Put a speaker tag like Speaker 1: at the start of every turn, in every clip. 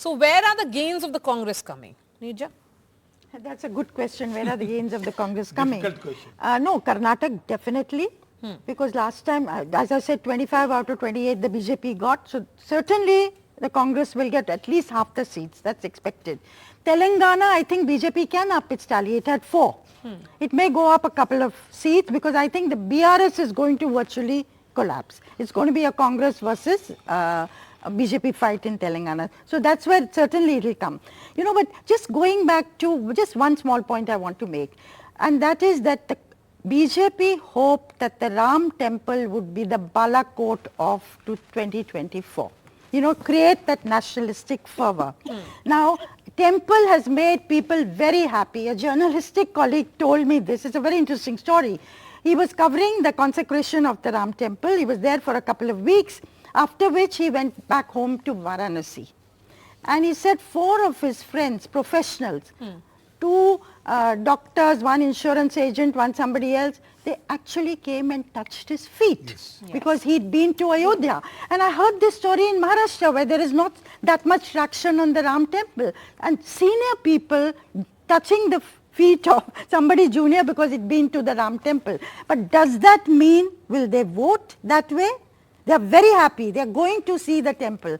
Speaker 1: So where are the gains of the Congress coming? Nija?
Speaker 2: That's a good question. Where are the gains of the Congress coming?
Speaker 3: Difficult question.
Speaker 2: No, Karnataka definitely. Because last time, as I said, 25 out of 28 the BJP got. So certainly the Congress will get at least half the seats. That's expected. Telangana, I think BJP can up its tally. It had 4. It may go up a couple of seats because I think the BRS is going to virtually collapse. It's going to be a Congress versus a BJP fight in Telangana. So that's where certainly it will come. You know, but just going back to just one small point I want to make, and that is that the BJP hoped that the Ram temple would be the Balakot of 2024. You know, create that nationalistic fervor. Now, temple has made people very happy. A journalistic colleague told me this. It's a very interesting story. He was covering the consecration of the Ram temple. He was there for a couple of weeks, after which he went back home to Varanasi. And he said 4 of his friends, professionals, 2 doctors, 1 insurance agent, 1 somebody else, they actually came and touched his feet because he'd been to Ayodhya. And I heard this story in Maharashtra where there is not that much traction on the Ram temple. And senior people touching the feet of somebody junior because he'd been to the Ram temple. But does that mean, will they vote that way? They are very happy. They are going to see the temple.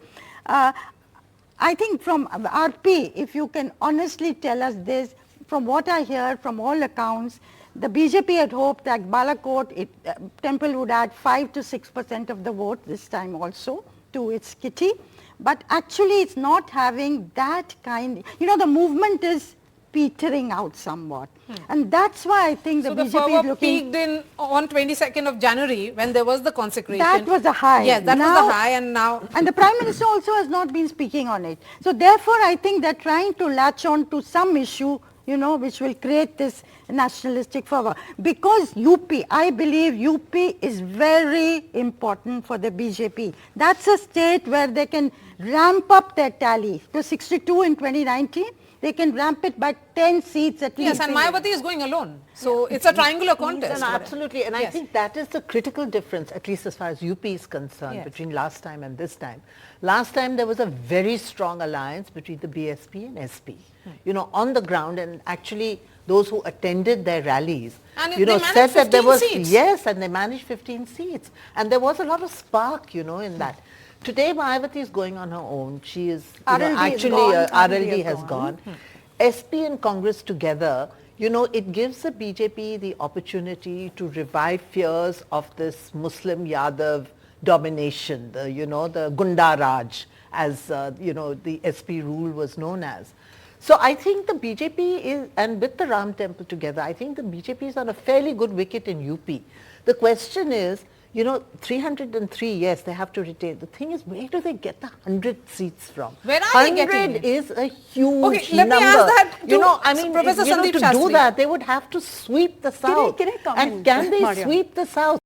Speaker 2: I think from RP, if you can honestly tell us this, from what I hear from all accounts, the BJP had hoped that Balakot temple would add 5 to 6% of the vote this time also to its kitty. But actually it's not having that kind, you know, the movement is petering out somewhat. And that's why I think the BJP
Speaker 1: fervor
Speaker 2: is looking...
Speaker 1: peaked on 22nd of January when there was the consecration.
Speaker 2: That was a high.
Speaker 1: Yes, that was the high, and now...
Speaker 2: And the Prime Minister also has not been speaking on it. So therefore, I think they're trying to latch on to some issue, you know, which will create this nationalistic fervor. Because UP, I believe UP is very important for the BJP. That's a state where they can ramp up their tally to 62 in 2019. They can ramp it by 10 seats at least.
Speaker 1: Yes, and Mayawati is going alone. So it's a triangular contest.
Speaker 4: Absolutely. And I think that is the critical difference, at least as far as UP is concerned, between last time and this time. Last time there was a very strong alliance between the BSP and SP, you know, on the ground, and actually those who attended their rallies,
Speaker 1: and
Speaker 4: you know, said that there was,
Speaker 1: seats.
Speaker 4: yes, and they managed 15 seats. And there was a lot of spark, you know, in that. Today, Mayawati is going on her own. She is, you know, actually, RLD has gone. SP and Congress together, you know, it gives the BJP the opportunity to revive fears of this Muslim Yadav domination, the, you know, the Gunda Raj, as, you know, the SP rule was known as. So I think the BJP is, and with the Ram temple together, I think the BJP is on a fairly good wicket in UP. The question is, you know, 303, yes, they have to retain. The thing is, where do they get the 100 seats from?
Speaker 1: Where are they getting
Speaker 4: 100 is a huge
Speaker 1: Okay, let
Speaker 4: number.
Speaker 1: me ask that to
Speaker 4: you know, I mean,
Speaker 1: Professor
Speaker 4: you know,
Speaker 1: Sandeep
Speaker 4: to
Speaker 1: Shastri.
Speaker 4: do that, they would have to sweep the South.
Speaker 2: Can I come
Speaker 4: and
Speaker 2: in,
Speaker 4: can they
Speaker 2: Maria?
Speaker 4: sweep the South?